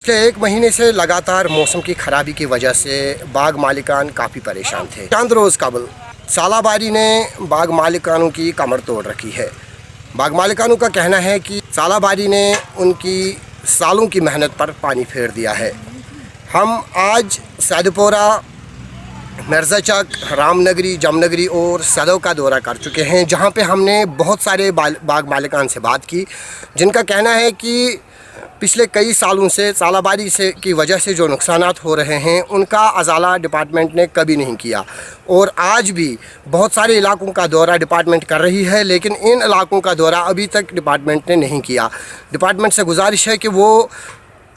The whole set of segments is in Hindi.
पिछले एक महीने से लगातार मौसम की खराबी की वजह से बाग मालिकान काफ़ी परेशान थे। चंद रोज़ कबल सालाबारी ने बाग मालिकानों की कमर तोड़ रखी है। बाग मालिकानों का कहना है कि सालाबारी ने उनकी सालों की मेहनत पर पानी फेर दिया है। हम आज सैदपुरा, मिर्ज़ाचक, रामनगरी, जमनगरी और सदव का दौरा कर चुके हैं, जहां पे हमने बहुत सारे बाग मालिकान से बात की, जिनका कहना है कि पिछले कई सालों से सालाबारी से की वजह से जो नुकसानात हो रहे हैं उनका अजाला डिपार्टमेंट ने कभी नहीं किया। और आज भी बहुत सारे इलाकों का दौरा डिपार्टमेंट कर रही है, लेकिन इन इलाकों का दौरा अभी तक डिपार्टमेंट ने नहीं किया। डिपार्टमेंट से गुजारिश है कि वो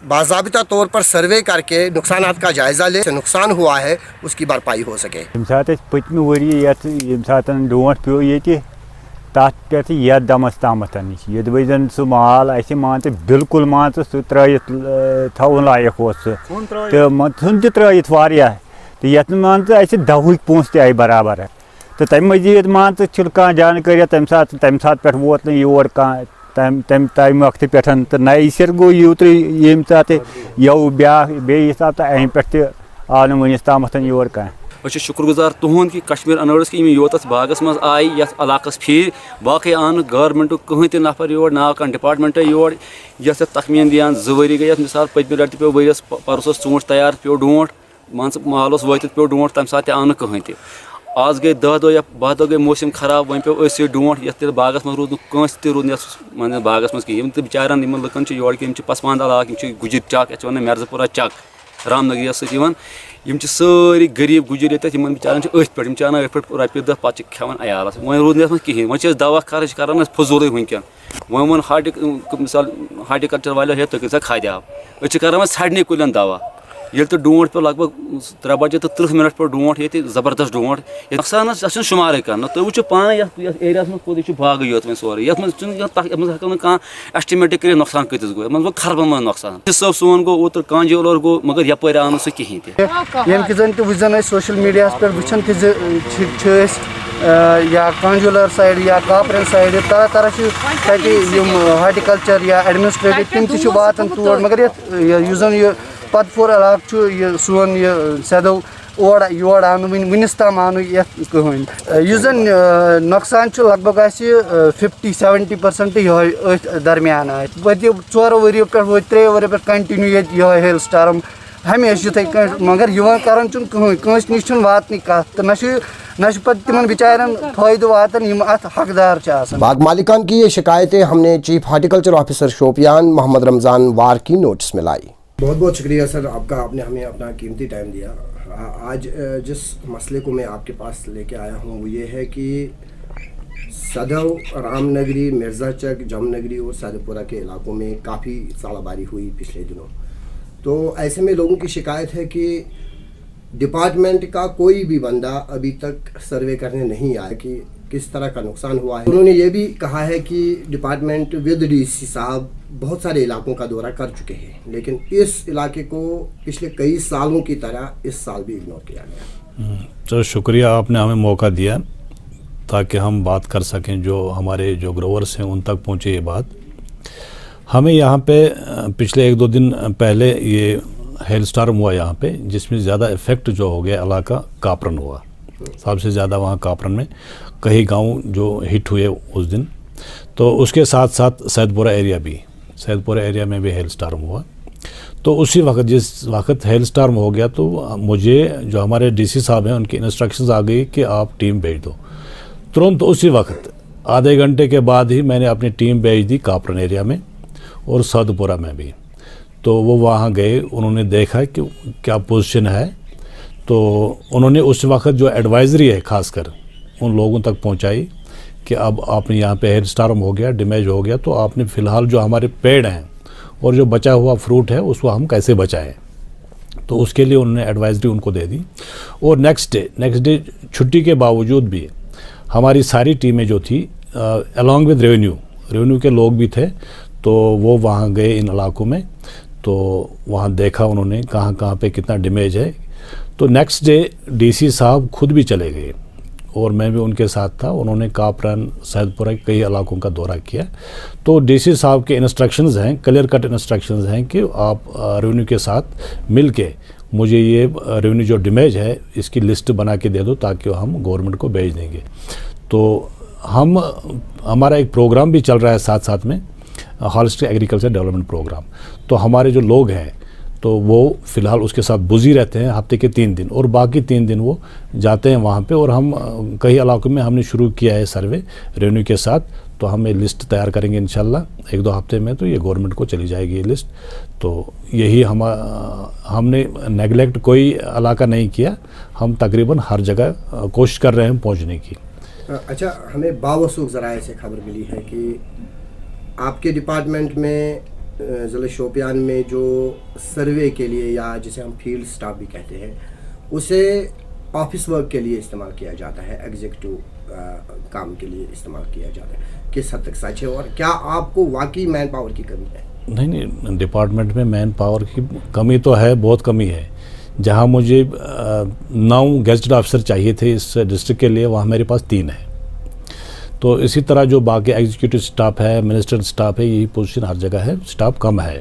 बाज़ाबिता तौर पर सर्वे करके नुकसानात का जायज़ा ले, नुकसान हुआ है उसकी भरपाई हो सके। पत्म वरी डोट पे ये तथ पे ये दमस तामत ये जन सह माल मान बिल्कुल मान सह त्रयित थवन लायक तो त्रयित वारिया तो ये मान दवुक पोस ते बराबर तो तम मजीद मान कह जानकारी तम सात पे वोत योर तम वक्त पे तो नई सिर गो यूत ये सात यौ ब्या हिसाब तो अम पे आव वनिस ताम योर कह शुक्रगुजार तुहद कि कश्मीर अनर्स कि योत बागस मज आई ये इलाकस फिर बाकी आन गवर्नमेंट कहीं तो नफर योर ना कह डिपार्टमेंट योर ये तखमीन दियान 2 वरी गई मिसाल पत्म रट पे वरियस परस ूंट तैयार पे डोट मान माल वत पे डोट तम सात आन कहीं तो आज गई 10 दह या 12 दह गई मौसम खराब वन पे ये डोट ये बागस मज रूद कंस मान बागस मज कहीं तो बेचारन लुकन योर पसमानद इलाक गुजर चक वन मिर्ज़ापुरा चक रामनगरी सत सारी गरीब गुजर ये बेचारन अथ पे अन अथ पे रोपये 10 पे खेवान अयालस वो रूद ना कहीं वो दवा खर्च कर फजूल वनकन वो मिसाल हार्टिकल्चर वाले हे तुम सा खाद आब कर सड़ने कुलन दवा ये तो डोट पे लगभग 3 बजे तो 30 मिनट पे डोट ये जबरदस्त डोट नुकसान शुमार कर तुम वो पान एरिया मे बाग योत वो सोरे ये हेको एस्टिमेट कर नुकसान कतिस गो खरबन मज नुकसान सब सोन गो ओतर कांजोलर गो मगर यपर आव सह कहीं तन सोशल मीडिया पे वुचान या कांजोलर साइड या कापरन साइड तरह तरह हार्टिकल्चर या एडमिनिस्ट्रेटिव तम वातान तोड़ मगर ये पतफोर इलाक ये सोन ये सदव और योर आव वनिस तम आव कहीं जन नुकसान लगभग 50-70% ये दरमियान वत 4 वरियो पे वो 3 वरियो पे कंटिन्यू ये हेल स्टार्म हमेशा यूथे मगर कर कहीं नश वातन कत ना तिमन बेचारन फायदे वातन अत हकदार। बाग मालिकान की ये शिकायतें हमने chief horticulture officer Shopian Mohammad Ramzan War की नोटिस में लाई। बहुत बहुत शुक्रिया सर आपका, आपने हमें अपना कीमती टाइम दिया। आज जिस मसले को मैं आपके पास लेके आया हूँ वो ये है कि सदव, रामनगरी, मिर्ज़ाचक, जमनगरी और सैदपुरा के इलाकों में काफ़ी सालाबारी हुई पिछले दिनों। तो ऐसे में लोगों की शिकायत है कि डिपार्टमेंट का कोई भी बंदा अभी तक सर्वे करने नहीं आया कि किस तरह का नुकसान हुआ है। उन्होंने ये भी कहा है कि डिपार्टमेंट विद डीसी साहब बहुत सारे इलाकों का दौरा कर चुके हैं, लेकिन इस इलाके को पिछले कई सालों की तरह इस साल भी इग्नोर किया गया। तो शुक्रिया, आपने हमें मौका दिया ताकि हम बात कर सकें, जो हमारे जो ग्रोवर्स हैं उन तक पहुँचे ये बात। हमें यहाँ पे पिछले 1-2 दिन पहले ये हेल स्टार्म हुआ यहाँ पे, जिसमें ज़्यादा इफ़ेक्ट जो हो गया इलाका कापरन हुआ, सबसे ज़्यादा वहाँ कापरन में कई गांव जो हिट हुए उस दिन। तो उसके साथ साथ सैदपुरा एरिया में भी हेल स्टार्म हुआ। तो उसी वक्त जिस वक्त हेल स्टार्म हो गया तो मुझे जो हमारे डीसी साहब हैं उनकी इंस्ट्रक्शंस आ गई कि आप टीम भेज दो। तुरंत उसी वक्त आधे घंटे के बाद ही मैंने अपनी टीम भेज दी कापरन एरिया में और सैदपुरा में भी। तो वो वहाँ गए, उन्होंने देखा कि क्या पोजीशन है। तो उन्होंने उस वक्त जो एडवाइजरी है खासकर उन लोगों तक पहुँचाई कि अब आपने यहाँ पे हेल स्टार्म हो गया, डैमेज हो गया, तो आपने फ़िलहाल जो हमारे पेड़ हैं और जो बचा हुआ फ्रूट है उसको हम कैसे बचाएं। तो उसके लिए उन्होंने एडवाइजरी उनको दे दी। और नेक्स्ट डे छुट्टी के बावजूद भी हमारी सारी टीमें जो थी अलॉन्ग विद रेवेन्यू के लोग भी थे, तो वो वहाँ गए इन इलाकों में। तो वहाँ देखा उन्होंने कहाँ पे कितना डैमेज है। तो नेक्स्ट डे डीसी साहब खुद भी चले गए और मैं भी उनके साथ था। उन्होंने कापरन, सैदपुरा के कई इलाकों का दौरा किया। तो डीसी साहब के इंस्ट्रक्शंस हैं, क्लियर कट इंस्ट्रक्शंस हैं कि आप रेवेन्यू के साथ मिल के मुझे ये रेवेन्यू जो डैमेज है इसकी लिस्ट बना के दे दो, ताकि हम गवर्नमेंट को भेज देंगे। तो हमारा एक प्रोग्राम भी चल रहा है साथ साथ में, हॉलिस्टिक एग्रीकल्चर डेवलपमेंट प्रोग्राम। तो हमारे जो लोग हैं तो वो फ़िलहाल उसके साथ बिजी रहते हैं हफ्ते के 3 दिन, और बाकी 3 दिन वो जाते हैं वहाँ पे। और हम कई इलाकों में हमने शुरू किया है सर्वे रेवेन्यू के साथ। तो हम ये लिस्ट तैयार करेंगे इंशाल्लाह 1-2 हफ्ते में, तो ये गवर्नमेंट को चली जाएगी ये लिस्ट। तो यही हमने नेगलेक्ट कोई इलाका नहीं किया, हम तकरीबन हर जगह कोशिश कर रहे हैं पहुँचने की। अच्छा, हमें बावसूख ज़राए से खबर मिली है कि आपके डिपार्टमेंट में ज़िले शोपियान में जो सर्वे के लिए, या जिसे हम फील्ड स्टाफ भी कहते हैं, उसे ऑफिस वर्क के लिए इस्तेमाल किया जाता है, एग्जीक्यूटिव काम के लिए इस्तेमाल किया जाता है। किस हद तक सच है, और क्या आपको वाकई मैन पावर की कमी है? नहीं, डिपार्टमेंट में मैन पावर की कमी तो है, बहुत कमी है। जहाँ मुझे 9 गेजेटेड ऑफिसर चाहिए थे इस डिस्ट्रिक्ट के लिए, वहाँ मेरे पास 3 है। तो इसी तरह जो बाकी एग्जीक्यूटिव स्टाफ है, मिनिस्टर स्टाफ है, यही पोजीशन हर जगह है, स्टाफ कम है।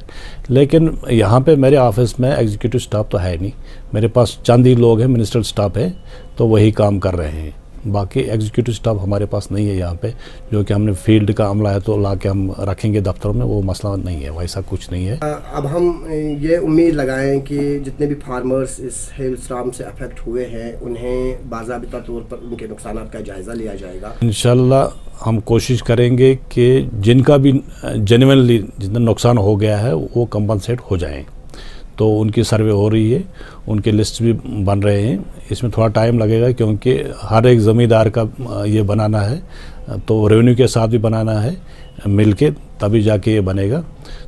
लेकिन यहाँ पे मेरे ऑफिस में एग्जीक्यूटिव स्टाफ तो है नहीं, मेरे पास चंद ही लोग हैं, मिनिस्टर स्टाफ है, तो वही काम कर रहे हैं। बाकी एग्जीक्यूटिव स्टाफ हमारे पास नहीं है यहाँ पे, जो कि हमने फील्ड का अमला है तो ला के हम रखेंगे दफ्तरों में, वो मसला नहीं है, वैसा कुछ नहीं है। अब हम ये उम्मीद लगाएं कि जितने भी फार्मर्स इस हेल स्टॉर्म से अफेक्ट हुए हैं, उन्हें बाज़ाबिता तौर पर उनके नुकसानात का जायज़ा लिया जाएगा। इंशाल्लाह हम कोशिश करेंगे कि जिनका भी जेन्युइनली जितना नुकसान हो गया है वो कंपनसेट हो जाएँ। तो उनकी सर्वे हो रही है, उनके लिस्ट भी बन रहे हैं। इसमें थोड़ा टाइम लगेगा क्योंकि हर एक ज़मींदार का ये बनाना है, तो रेवेन्यू के साथ भी बनाना है मिलके, तभी जाके ये बनेगा।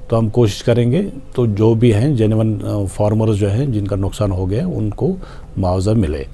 तो हम कोशिश करेंगे तो जो भी हैं जेन्युइन फार्मर्स जो हैं जिनका नुकसान हो गया उनको मुआवजा मिले।